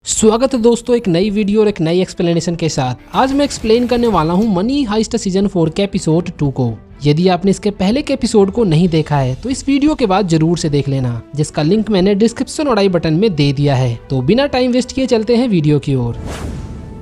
स्वागत है दोस्तों एक नई वीडियो और एक नई एक्सप्लेनेशन के साथ। आज मैं एक्सप्लेन करने वाला हूं मनी हाइस्ट सीजन 4 के एपिसोड 2 को। यदि आपने इसके पहले के एपिसोड को नहीं देखा है तो इस वीडियो के बाद जरूर से देख लेना, जिसका लिंक मैंने डिस्क्रिप्शन और आई बटन में दे दिया है। तो बिना टाइम वेस्ट किए चलते हैं वीडियो की ओर।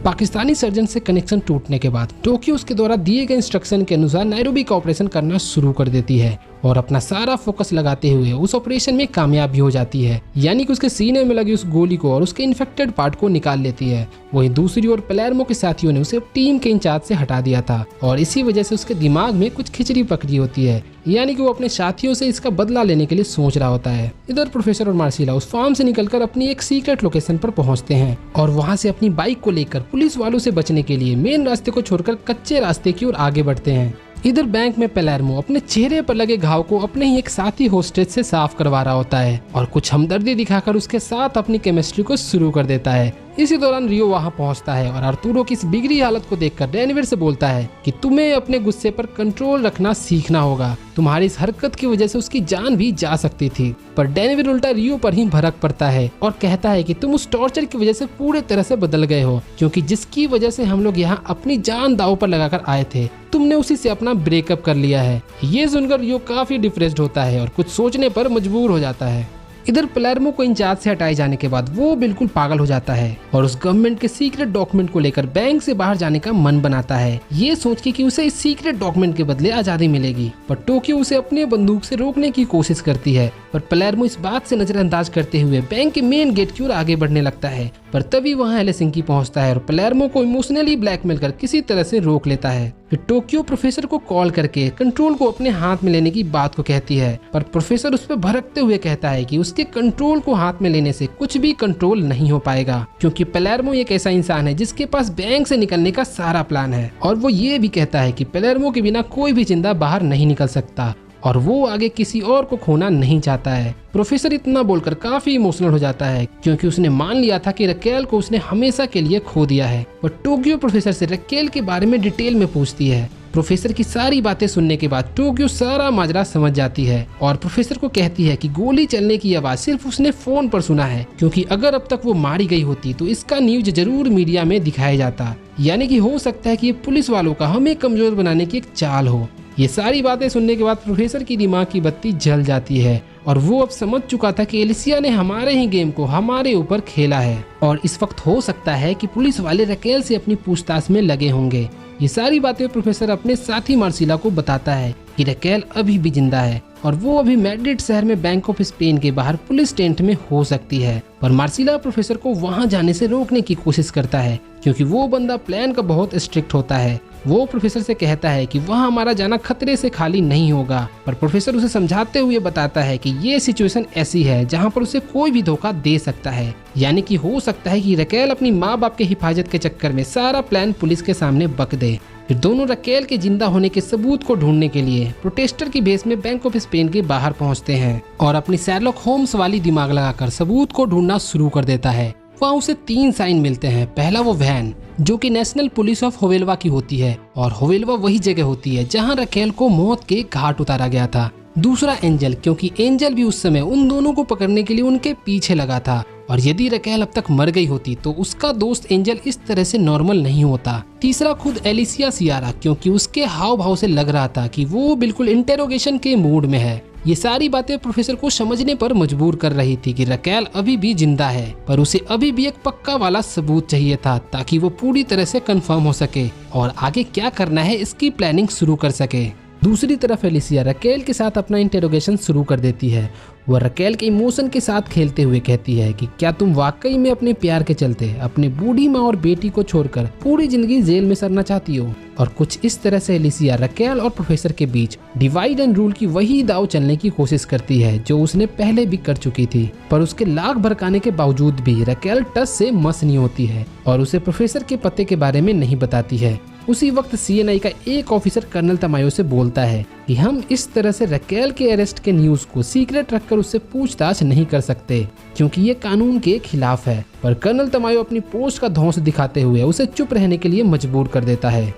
पाकिस्तानी सर्जन से कनेक्शन टूटने के बाद टोक्यो उसके द्वारा दिए गए इंस्ट्रक्शन के अनुसार नायरोबी का ऑपरेशन करना शुरू कर देती है और अपना सारा फोकस लगाते हुए उस ऑपरेशन में कामयाब भी हो जाती है, यानी कि उसके सीने में लगी उस गोली को और उसके इन्फेक्टेड पार्ट को निकाल लेती है। वहीं दूसरी ओर पलेर्मो के साथियों ने उसे टीम के इंचार्ज से हटा दिया था और इसी वजह से उसके दिमाग में कुछ खिचड़ी पकड़ी होती है, यानी कि वो अपने साथियों से इसका बदला लेने के लिए सोच रहा होता है। इधर प्रोफेसर और मार्सिला उस फार्म से निकलकर अपनी एक सीक्रेट लोकेशन पर पहुंचते हैं और वहां से अपनी बाइक को लेकर पुलिस वालों से बचने के लिए मेन रास्ते को छोड़कर कच्चे रास्ते की ओर आगे बढ़ते हैं। इधर बैंक में पलेर्मो अपने चेहरे पर लगे घाव को अपने ही एक साथी होस्टेज से साफ करवा रहा होता है और कुछ हमदर्दी दिखाकर उसके साथ अपनी केमिस्ट्री को शुरू कर देता है। इसी दौरान रियो वहां पहुंचता है और आर्तुरो की इस बिगड़ी हालत को देखकर डेनिवर से बोलता है कि तुम्हें अपने गुस्से पर कंट्रोल रखना सीखना होगा, तुम्हारी इस हरकत की वजह से उसकी जान भी जा सकती थी। पर डेनिवर उल्टा रियो पर ही भड़क पड़ता है और कहता है कि तुम उस टॉर्चर की वजह से पूरे तरह से बदल गए हो, क्योंकि जिसकी वजह से हम लोग यहाँ अपनी जान दांव पर लगाकर आए थे, तुमने उसी से अपना ब्रेकअप कर लिया है। ये सुनकर रियो काफी डिप्रेस्ड होता है और कुछ सोचने पर मजबूर हो जाता है। इधर पलेर्मो को इंचार्ज से हटाए जाने के बाद वो बिल्कुल पागल हो जाता है और उस गवर्नमेंट के सीक्रेट डॉक्यूमेंट को लेकर बैंक से बाहर जाने का मन बनाता है, ये सोच के कि उसे इस सीक्रेट डॉक्यूमेंट के बदले आजादी मिलेगी। पर टोक्यो उसे अपने बंदूक से रोकने की कोशिश करती है, पर पलेर्मो इस बात से नजरअंदाज करते हुए बैंक के मेन गेट की ओर आगे बढ़ने लगता है। पर तभी वहाँ हेलसिंकी पहुँचता है और पलेर्मो को इमोशनली ब्लैकमेल कर किसी तरह से रोक लेता है। फिर टोक्यो प्रोफेसर को कॉल करके कंट्रोल को अपने हाथ में लेने की बात को कहती है, पर प्रोफेसर उस पर भड़कते हुए कहता है कि उसके कंट्रोल को हाथ में लेने से कुछ भी कंट्रोल नहीं हो पाएगा, क्योंकि पलेर्मो एक ऐसा इंसान है जिसके पास बैंक से निकलने का सारा प्लान है। और वो ये भी कहता है कि पलेर्मो के बिना कोई भी जिंदा बाहर नहीं निकल सकता और वो आगे किसी और को खोना नहीं चाहता है। प्रोफेसर इतना बोलकर काफी इमोशनल हो जाता है, क्योंकि उसने मान लिया था कि रकेल को उसने हमेशा के लिए खो दिया है। पर टोक्यो प्रोफेसर से रकेल के बारे में डिटेल में पूछती है। प्रोफेसर की सारी बातें सुनने के बाद टोक्यो सारा माजरा समझ जाती है और प्रोफेसर को कहती है कि गोली चलने की आवाज सिर्फ उसने फोन पर सुना है, क्योंकि अगर अब तक वो मारी गई होती तो इसका न्यूज जरूर मीडिया में दिखाया जाता, यानी कि हो सकता है कि ये पुलिस वालों का हमें कमजोर बनाने की एक चाल हो। ये सारी बातें सुनने के बाद प्रोफेसर की दिमाग की बत्ती जल जाती है और वो अब समझ चुका था कि एलिसिया ने हमारे ही गेम को हमारे ऊपर खेला है और इस वक्त हो सकता है कि पुलिस वाले रकेल से अपनी पूछताछ में लगे होंगे। ये सारी बातें प्रोफेसर अपने साथी मार्सिला को बताता है कि रकेल अभी भी जिंदा है और वो अभी मैड्रिड शहर में बैंक ऑफ स्पेन के बाहर पुलिस टेंट में हो सकती है। पर मार्सिला प्रोफेसर को वहां जाने से रोकने की कोशिश करता है, क्योंकि वो बंदा प्लान का बहुत स्ट्रिक्ट होता है। वो प्रोफेसर से कहता है कि वहां हमारा जाना खतरे से खाली नहीं होगा, पर प्रोफेसर उसे समझाते हुए बताता है कि ये सिचुएशन ऐसी है जहां पर उसे कोई भी धोखा दे सकता है, यानी कि हो सकता है कि रकेल अपनी माँ बाप के हिफाजत के चक्कर में सारा प्लान पुलिस के सामने बक दे। फिर दोनों रकेल के जिंदा होने के सबूत को ढूंढने के लिए प्रोटेस्टर की बेस में बैंक ऑफ स्पेन के बाहर पहुंचते हैं और अपनी शेरलॉक होम्स वाली दिमाग लगाकर सबूत को ढूंढना शुरू कर देता है। वहाँ उसे 3 साइन मिलते हैं। पहला वो वैन जो कि नेशनल पुलिस ऑफ होवेल्वा की होती है और होवेल्वा वही जगह होती है जहाँ रकेल को मौत के घाट उतारा गया था। दूसरा एंजल, क्योंकि एंजल भी उस समय उन दोनों को पकड़ने के लिए उनके पीछे लगा था और यदि रकेल अब तक मर गई होती तो उसका दोस्त एंजल इस तरह से नॉर्मल नहीं होता। तीसरा खुद एलिसिया सियारा, क्योंकि उसके हाव भाव से लग रहा था कि वो बिल्कुल इंटेरोगेशन के मूड में है। ये सारी बातें प्रोफेसर को समझने पर मजबूर कर रही थी कि रकेल अभी भी जिंदा है, पर उसे अभी भी एक पक्का वाला सबूत चाहिए था ताकि वो पूरी तरह से कंफर्म हो सके और आगे क्या करना है इसकी प्लानिंग शुरू कर सके। दूसरी तरफ एलिसिया रकेल के साथ अपना इंटेरोगेशन शुरू कर देती है। वह रकेल के इमोशन के साथ खेलते हुए कहती है कि क्या तुम वाकई में अपने प्यार के चलते अपनी बूढ़ी माँ और बेटी को छोड़कर पूरी जिंदगी जेल में सरना चाहती हो। और कुछ इस तरह से एलिसिया रकेल और प्रोफेसर के बीच डिवाइड एंड रूल की वही दाव चलने की कोशिश करती है जो उसने पहले भी कर चुकी थी। पर उसके लाख भड़काने के बावजूद भी रकेल टस से मस नहीं होती है और उसे प्रोफेसर के पते के बारे में नहीं बताती है। उसी वक्त CNI का एक ऑफिसर कर्नल तमायो से बोलता है कि हम इस तरह से रकेल के अरेस्ट के न्यूज को सीक्रेट रखकर उससे पूछताछ नहीं कर सकते क्योंकि ये कानून के खिलाफ है। पर कर्नल तमायो अपनी पोस्ट का धौंस दिखाते हुए उसे चुप रहने के लिए मजबूर कर देता है।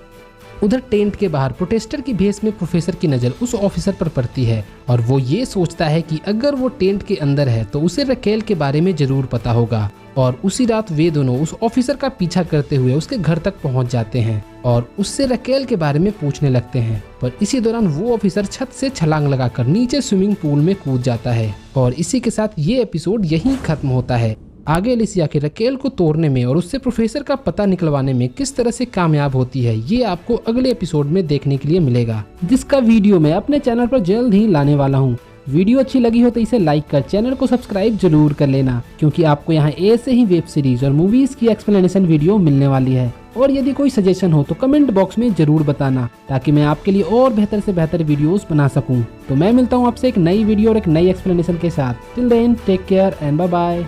उधर टेंट के बाहर प्रोटेस्टर की भेष में प्रोफेसर की नजर उस ऑफिसर पर पड़ती है और वो ये सोचता है कि अगर वो टेंट के अंदर है तो उसे रकेल के बारे में जरूर पता होगा। और उसी रात वे दोनों उस ऑफिसर का पीछा करते हुए उसके घर तक पहुंच जाते हैं और उससे रकेल के बारे में पूछने लगते हैं। पर इसी दौरान वो ऑफिसर छत से छलांग लगाकर नीचे स्विमिंग पूल में कूद जाता है और इसी के साथ ये एपिसोड यहीं खत्म होता है। आगे एलिसिया के रकेल को तोड़ने में और उससे प्रोफेसर का पता निकलवाने में किस तरह से कामयाब होती है ये आपको अगले एपिसोड में देखने के लिए मिलेगा, जिसका वीडियो मैं अपने चैनल पर जल्द ही लाने वाला हूँ। वीडियो अच्छी लगी हो तो इसे लाइक कर चैनल को सब्सक्राइब जरूर कर लेना क्योंकि आपको यहाँ ऐसे ही वेब सीरीज और मूवीज की एक्सप्लेनेशन वीडियो मिलने वाली है। और यदि कोई सजेशन हो तो कमेंट बॉक्स में जरूर बताना ताकि मैं आपके लिए और बेहतर से बेहतर वीडियोस बना सकूं। तो मैं मिलता हूं आपसे एक नई वीडियो और एक नई एक्सप्लेनेशन के साथ। Till then take care and bye bye.